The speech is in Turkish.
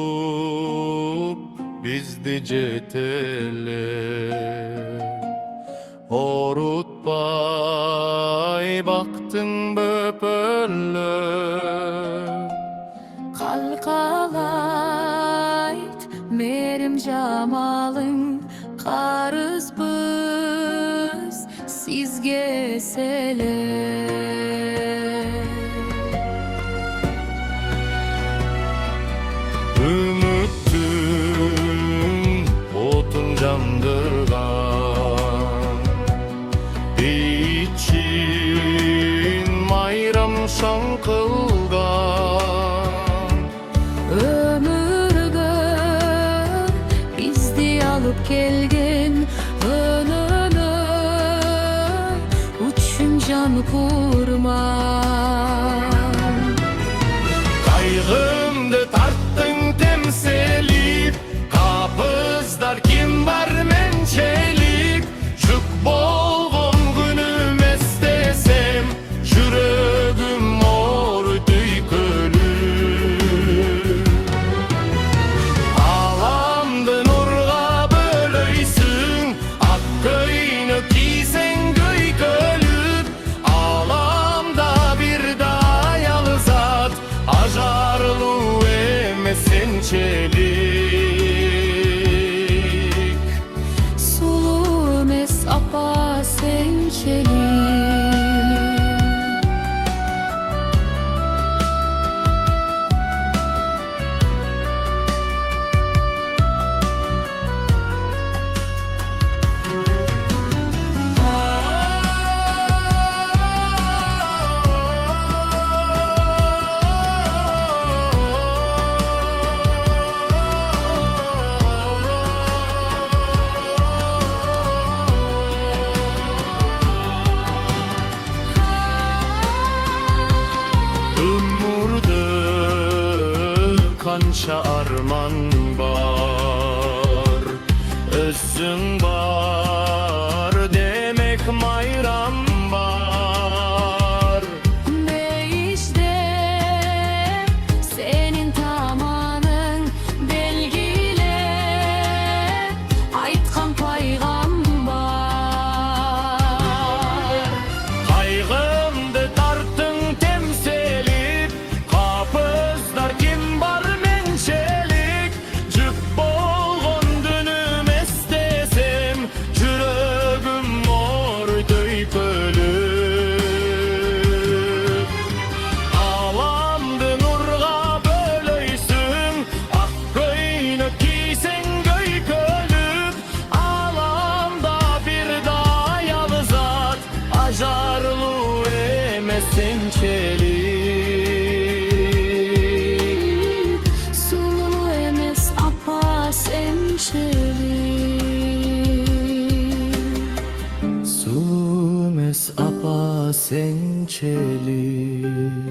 Oynatıp bizdi ceteler Orutbay baktın böpörler Kalkalayt merim camalın Karız biz sizge seler Ümittün otun candırgan İçin mayram şankılgan Ömürge bizdi alıp kelgen önüne Uçun can kurman Kaygımdı tarttın temselip Kapızlar kim var mençelik Şık bolğun günüm estesem Jürögüm mor düykölü Alamdı nurga bölöysün Ak köyünü kiysen göykölüp Alamda bir daha yalızat Ajarlı emesin çelik Sulu emes apa sen çelik Kança arman var Özün var Demek mayram var Ne işte senin tamanın belgile Aytkan paygambar Kaygımdı tarttın temselip Kapızlar kim var mençelik Cık bolğun dünüm estesem Jürögüm mor düykölüp Alamdı nurga bölöysün Ak köyünü kiysen göykölüp Alamda bir daha yalızat Ajarlı emesin çelik Sulu emes apa sen çelik Sulu mes apa sen çelik